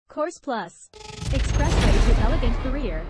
Course Plus. Expressway to elegant career.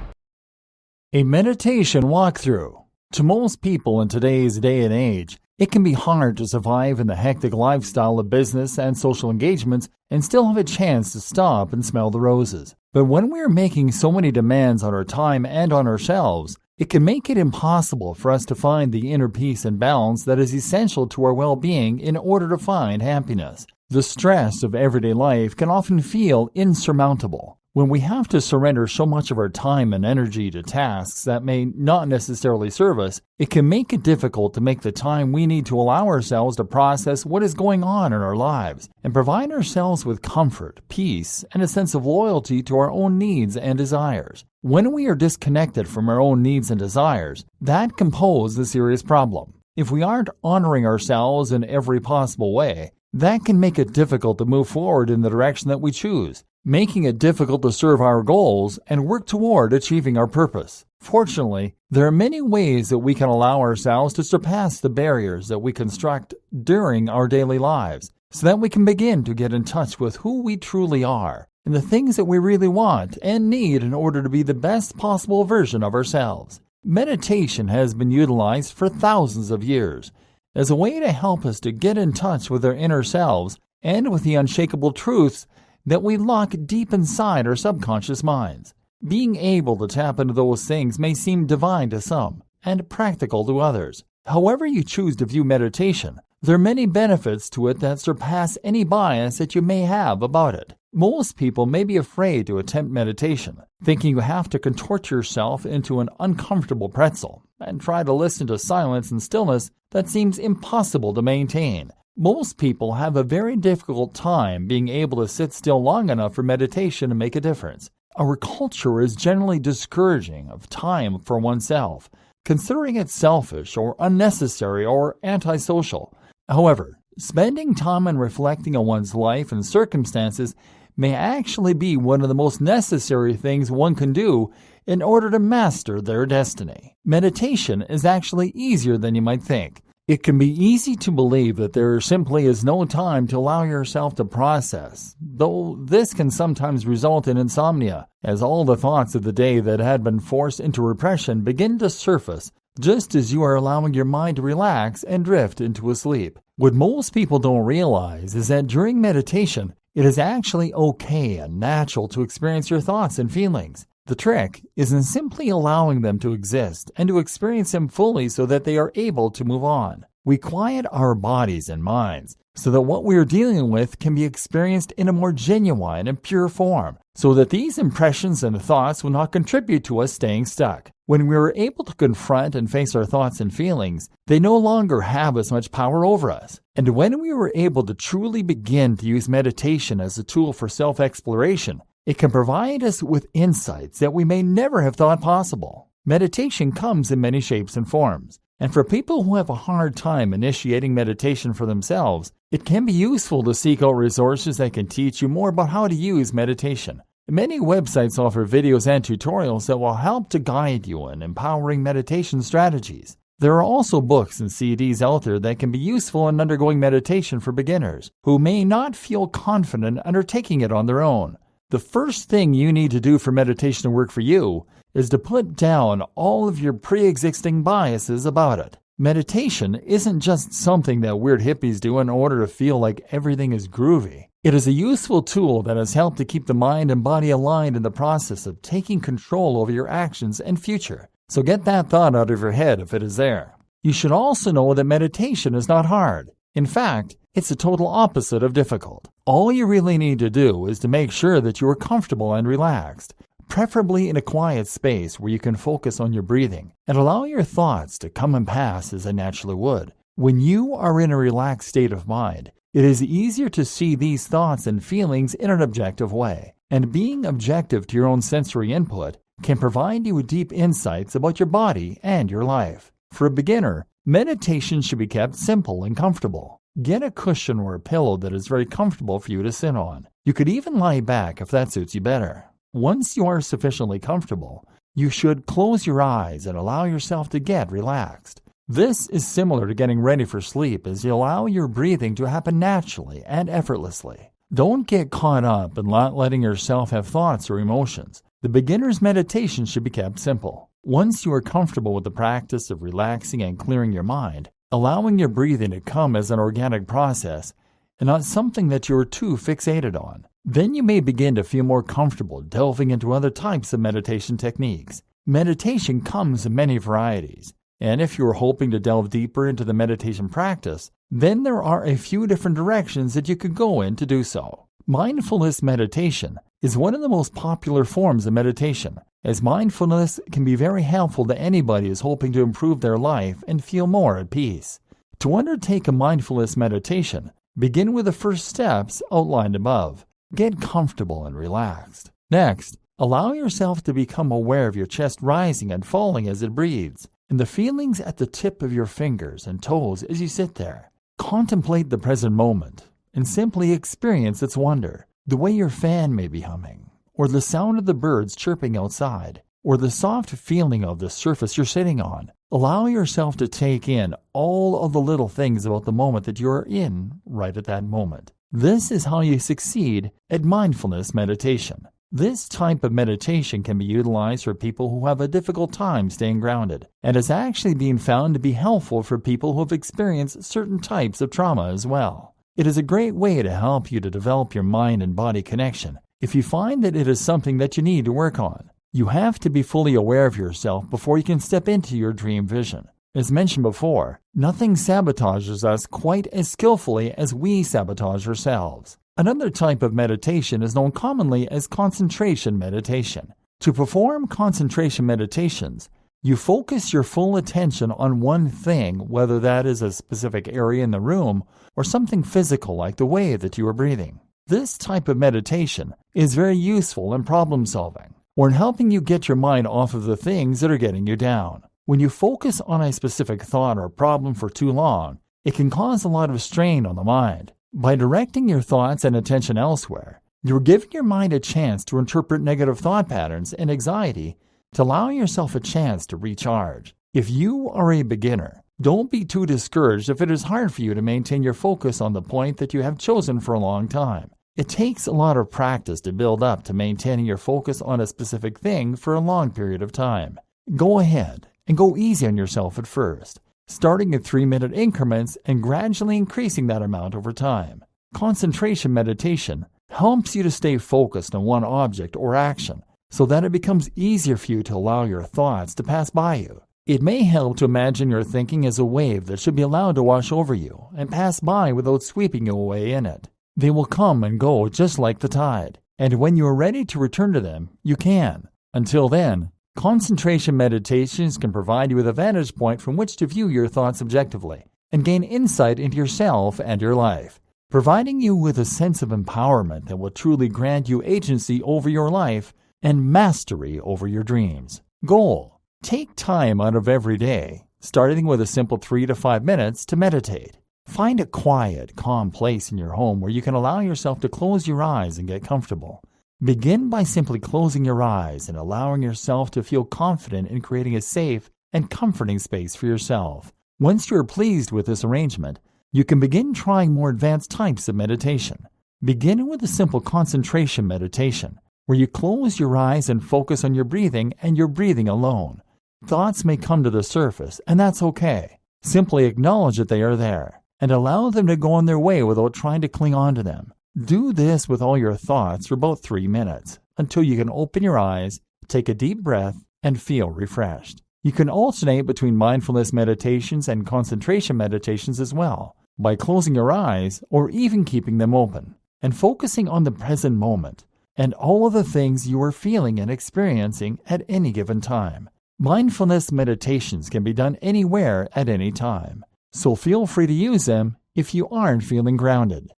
A meditation walkthrough. To most people in today's day and age, it can be hard to survive in the hectic lifestyle of business and social engagements and still have a chance to stop and smell the roses. But when we are making so many demands on our time and on ourselves, it can make it impossible for us to find the inner peace and balance that is essential to our well-being in order to find happiness. The stress of everyday life can often feel insurmountable. When we have to surrender so much of our time and energy to tasks that may not necessarily serve us, it can make it difficult to make the time we need to allow ourselves to process what is going on in our lives and provide ourselves with comfort, peace, and a sense of loyalty to our own needs and desires. When we are disconnected from our own needs and desires, that can pose a serious problem. If we aren't honoring ourselves in every possible way, that can make it difficult to move forward in the direction that we choose, making it difficult to serve our goals and work toward achieving our purpose. Fortunately, there are many ways that we can allow ourselves to surpass the barriers that we construct during our daily lives, so that we can begin to get in touch with who we truly are and the things that we really want and need in order to be the best possible version of ourselves. Meditation has been utilized for thousands of years as a way to help us to get in touch with our inner selves and with the unshakable truths that we lock deep inside our subconscious minds. Being able to tap into those things may seem divine to some and practical to others. However you choose to view meditation, there are many benefits to it that surpass any bias that you may have about it. Most people may be afraid to attempt meditation, thinking you have to contort yourself into an uncomfortable pretzel and try to listen to silence and stillness that seems impossible to maintain. Most people have a very difficult time being able to sit still long enough for meditation to make a difference. Our culture is generally discouraging of time for oneself, considering it selfish or unnecessary or antisocial. However, spending time and reflecting on one's life and circumstances may actually be one of the most necessary things one can do in order to master their destiny. Meditation is actually easier than you might think. It can be easy to believe that there simply is no time to allow yourself to process, though this can sometimes result in insomnia, as all the thoughts of the day that had been forced into repression begin to surface just as you are allowing your mind to relax and drift into a sleep. What most people don't realize is that during meditation, it is actually okay and natural to experience your thoughts and feelings. The trick is in simply allowing them to exist and to experience them fully so that they are able to move on. We quiet our bodies and minds so that what we are dealing with can be experienced in a more genuine and pure form, so that these impressions and thoughts will not contribute to us staying stuck. When we are able to confront and face our thoughts and feelings, they no longer have as much power over us. And when we were able to truly begin to use meditation as a tool for self-exploration, it can provide us with insights that we may never have thought possible. Meditation comes in many shapes and forms, and for people who have a hard time initiating meditation for themselves, it can be useful to seek out resources that can teach you more about how to use meditation. Many websites offer videos and tutorials that will help to guide you in empowering meditation strategies. There are also books and CDs out there that can be useful in undergoing meditation for beginners who may not feel confident undertaking it on their own. The first thing you need to do for meditation to work for you is to put down all of your pre-existing biases about it. Meditation isn't just something that weird hippies do in order to feel like everything is groovy. It is a useful tool that has helped to keep the mind and body aligned in the process of taking control over your actions and future. So get that thought out of your head if it is there. You should also know that meditation is not hard. In fact, it's the total opposite of difficult. All you really need to do is to make sure that you are comfortable and relaxed, preferably in a quiet space where you can focus on your breathing and allow your thoughts to come and pass as they naturally would. When you are in a relaxed state of mind, it is easier to see these thoughts and feelings in an objective way, and being objective to your own sensory input can provide you with deep insights about your body and your life. For a beginner, meditation should be kept simple and comfortable. Get a cushion or a pillow that is very comfortable for you to sit on. You could even lie back if that suits you better. Once you are sufficiently comfortable, you should close your eyes and allow yourself to get relaxed. This is similar to getting ready for sleep as you allow your breathing to happen naturally and effortlessly. Don't get caught up in not letting yourself have thoughts or emotions. The beginner's meditation should be kept simple. Once you are comfortable with the practice of relaxing and clearing your mind, allowing your breathing to come as an organic process and not something that you are too fixated on, then you may begin to feel more comfortable delving into other types of meditation techniques. Meditation comes in many varieties, and if you are hoping to delve deeper into the meditation practice, then there are a few different directions that you could go in to do so. Mindfulness meditation is one of the most popular forms of meditation, as mindfulness can be very helpful to anybody who is hoping to improve their life and feel more at peace. To undertake a mindfulness meditation, begin with the first steps outlined above. Get comfortable and relaxed. Next, allow yourself to become aware of your chest rising and falling as it breathes, and the feelings at the tip of your fingers and toes as you sit there. Contemplate the present moment and simply experience its wonder, the way your fan may be humming, or the sound of the birds chirping outside, or the soft feeling of the surface you're sitting on. Allow yourself to take in all of the little things about the moment that you are in right at that moment. This is how you succeed at mindfulness meditation. This type of meditation can be utilized for people who have a difficult time staying grounded, and is actually being found to be helpful for people who have experienced certain types of trauma as well. It is a great way to help you to develop your mind and body connection if you find that it is something that you need to work on. You have to be fully aware of yourself before you can step into your dream vision. As mentioned before, nothing sabotages us quite as skillfully as we sabotage ourselves. Another type of meditation is known commonly as concentration meditation. To perform concentration meditations, you focus your full attention on one thing, whether that is a specific area in the room or something physical like the way that you are breathing. This type of meditation is very useful in problem solving or in helping you get your mind off of the things that are getting you down. When you focus on a specific thought or problem for too long, it can cause a lot of strain on the mind. By directing your thoughts and attention elsewhere, you're giving your mind a chance to interpret negative thought patterns and anxiety to allow yourself a chance to recharge. If you are a beginner, don't be too discouraged if it is hard for you to maintain your focus on the point that you have chosen for a long time. It takes a lot of practice to build up to maintaining your focus on a specific thing for a long period of time. Go ahead and go easy on yourself at first, starting in 3-minute increments and gradually increasing that amount over time. Concentration meditation helps you to stay focused on one object or action so that it becomes easier for you to allow your thoughts to pass by you. It may help to imagine your thinking as a wave that should be allowed to wash over you and pass by without sweeping you away in it. They will come and go just like the tide, and when you are ready to return to them, you can. Until then, concentration meditations can provide you with a vantage point from which to view your thoughts objectively and gain insight into yourself and your life, providing you with a sense of empowerment that will truly grant you agency over your life and mastery over your dreams. Goal: take time out of every day, starting with a simple 3 to 5 minutes to meditate. Find a quiet, calm place in your home where you can allow yourself to close your eyes and get comfortable. Begin by simply closing your eyes and allowing yourself to feel confident in creating a safe and comforting space for yourself. Once you are pleased with this arrangement, you can begin trying more advanced types of meditation. Begin with a simple concentration meditation, where you close your eyes and focus on your breathing and your breathing alone. Thoughts may come to the surface, and that's okay. Simply acknowledge that they are there and allow them to go on their way without trying to cling on to them. Do this with all your thoughts for about 3 minutes until you can open your eyes, take a deep breath, and feel refreshed. You can alternate between mindfulness meditations and concentration meditations as well by closing your eyes or even keeping them open and focusing on the present moment and all of the things you are feeling and experiencing at any given time. Mindfulness meditations can be done anywhere at any time, so feel free to use them if you aren't feeling grounded.